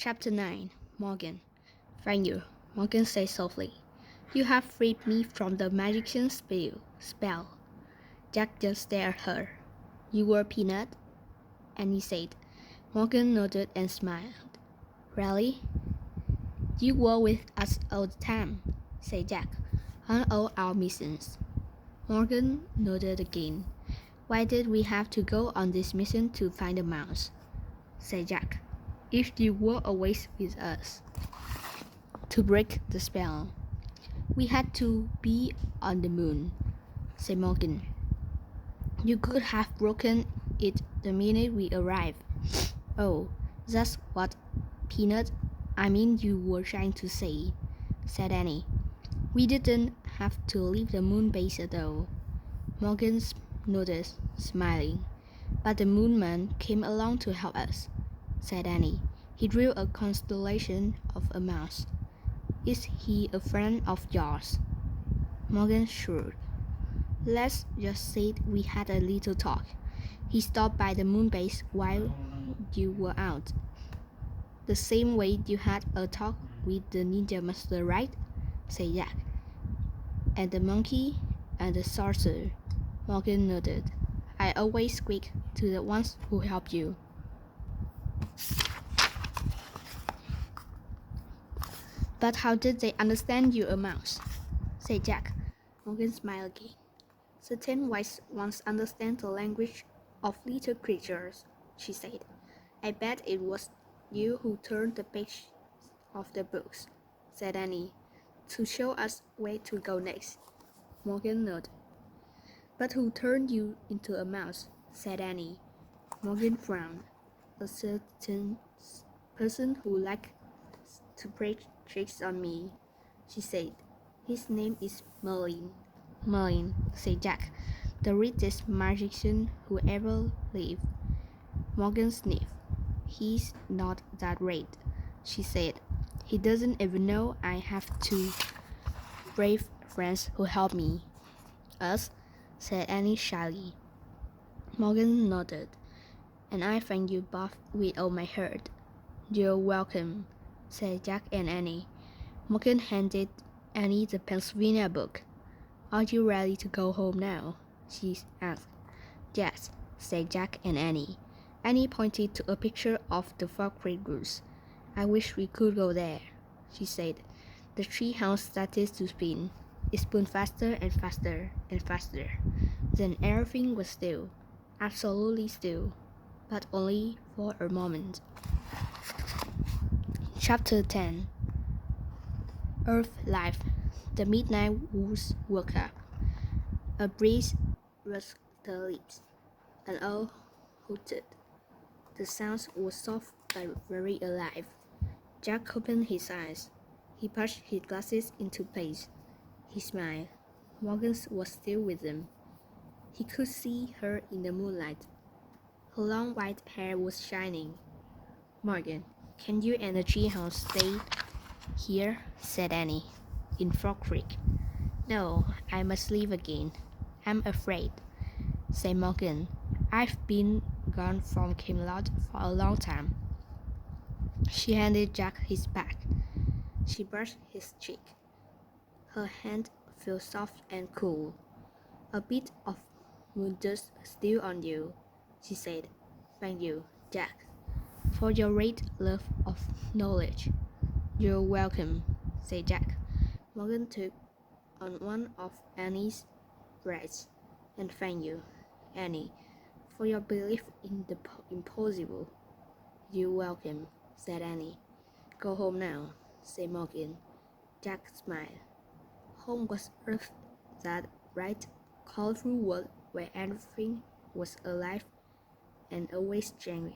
Chapter 9 Morgan. Thank you, Morgan said softly. You have freed me from the magician's spell. Jack just stared at her. You were Peanut? Annie said. Morgan nodded and smiled. Really? You were with us all the time, said Jack, on all our missions. Morgan nodded again. Why did we have to go on this mission to find the mouse? Said Jack. If you were always with us. To break the spell. We had to be on the moon, said Morgan. You could have broken it the minute we arrived. Oh, that's what you were trying to say, said Annie. We didn't have to leave the moon base at all. Morgan nodded, smiling. But the moon man came along to help us, said Annie. He drew a constellation of a mouse. Is he a friend of yours? Morgan shrugged. Let's just say we had a little talk. He stopped by the moon base while you were out. The same way you had a talk with the ninja master, right? Said Jack. And the monkey and the sorcerer. Morgan nodded. I always speak to the ones who help you. But how did they understand you a mouse? Said Jack. Morgan smiled again. Certain wise ones understand the language of little creatures, she said. I bet it was you who turned the page of the books, said Annie, to show us where to go next. Morgan nodded. But who turned you into a mouse? Said Annie. Morgan frowned. A certain person who liked to play tricks on me, she said. His name is Merlin. Merlin, said Jack, the richest magician who ever lived. Morgan sniffed. He's not that rich, she said. He doesn't even know I have two brave friends who help me. Us? Said Annie shyly. Morgan nodded. And I thank you both with all my heart. You're welcome, said Jack and Annie. Morgan handed Annie the Pennsylvania book. Are you ready to go home now? She asked. Yes, said Jack and Annie. Annie pointed to a picture of the Fog Creek Woods. I wish we could go there, she said. The tree house started to spin. It spun faster and faster and faster. Then everything was still, absolutely still, but only for a moment. Chapter 10 Earth Life. The midnight wolves woke up. A breeze rustled their lips. An owl hooted. The sounds were soft but very alive. Jack opened his eyes. He pushed his glasses into place. He smiled. Morgan was still with him. He could see her in the moonlight. Her long white hair was shining. Morgan, can you and the treehouse stay here? Said Annie. In Frog Creek. No, I must leave again. I'm afraid, said Morgan. I've been gone from Camelot for a long time. She handed Jack his bag. She brushed his cheek. Her hand felt soft and cool. A bit of moon dust still on you, she said. Thank you, Jack, for your great love of knowledge. You're welcome, said Jack. Morgan took on one of Annie's breasts. And thank you, Annie, for your belief in the impossible. You're welcome, said Annie. Go home now, said Morgan. Jack smiled. Home was Earth, that bright, colorful world where everything was alive and always genuine.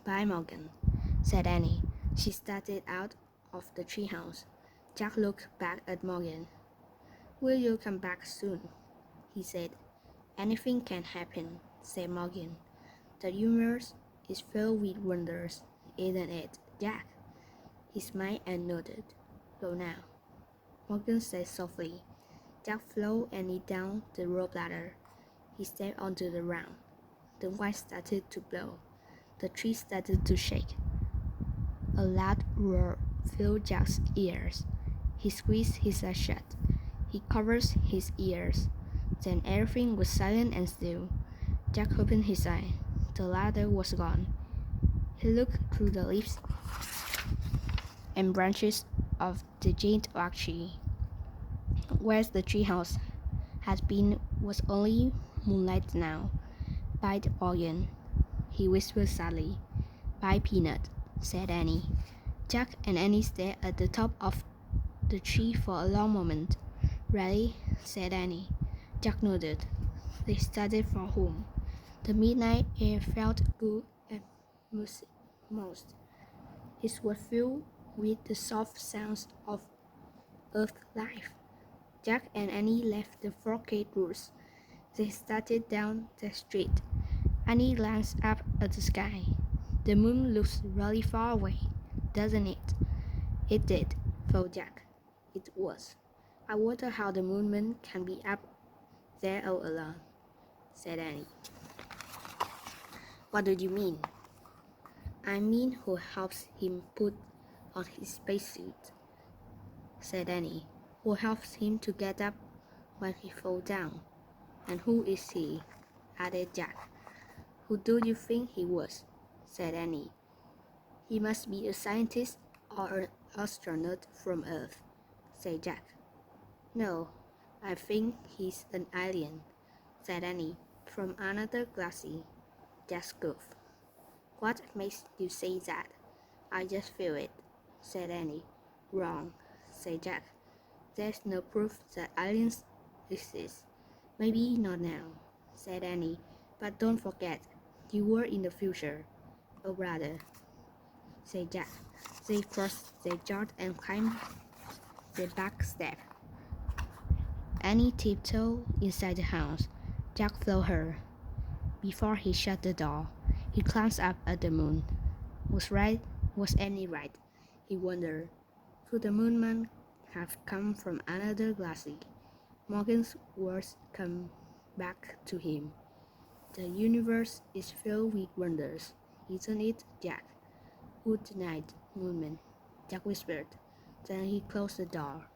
Bye, Morgan, said Annie. She started out of the treehouse. Jack looked back at Morgan. Will you come back soon? He said. Anything can happen, said Morgan. The universe is filled with wonders, isn't it, Jack? He smiled and nodded. Go now, Morgan said softly. Jack followed Annie down the rope ladder. He stepped onto the ground. The wind started to blow. The tree started to shake. A loud roar filled Jack's ears. He squeezed his eyes shut. He covered his ears. Then everything was silent and still. Jack opened his eyes. The ladder was gone. He looked through the leaves and branches of the giant oak tree. Where the treehouse had been was only moonlight now. "Buy the organ," he whispered sadly. "Buy Peanut," said Annie. Jack and Annie stared at the top of the tree for a long moment. "Ready?" said Annie. Jack nodded. They started for home. The midnight air felt good and moist. It was filled with the soft sounds of earth life. Jack and Annie left the forked woods. They started down the street. Annie glanced up at the sky. "The moon looks really far away, doesn't it?" It did, thought Jack. It was. "I wonder how the moonman can be up there all alone," said Annie. "What do you mean?" "I mean who helps him put on his spacesuit," said Annie. "Who helps him to get up when he falls down." "And who is he?" added Jack. "Who do you think he was?" said Annie. "He must be a scientist or an astronaut from Earth," said Jack. "No, I think he's an alien," said Annie. "From another galaxy." Jack scoffed. "What makes you say that?" "I just feel it," said Annie. "Wrong," said Jack. "There's no proof that aliens exist." "Maybe not now," said Annie. "But don't forget, you were in the future." "Oh, brother," said Jack. They crossed the yard and climbed the back step. Annie tiptoed inside the house. Jack followed her. Before he shut the door, he glanced up at the moon. Was Annie right? He wondered. Could the moonman have come from another galaxy? Morgan's words came back to him. "The universe is filled with wonders, isn't it, Jack?" "Good night, moonman," Jack whispered. Then he closed the door.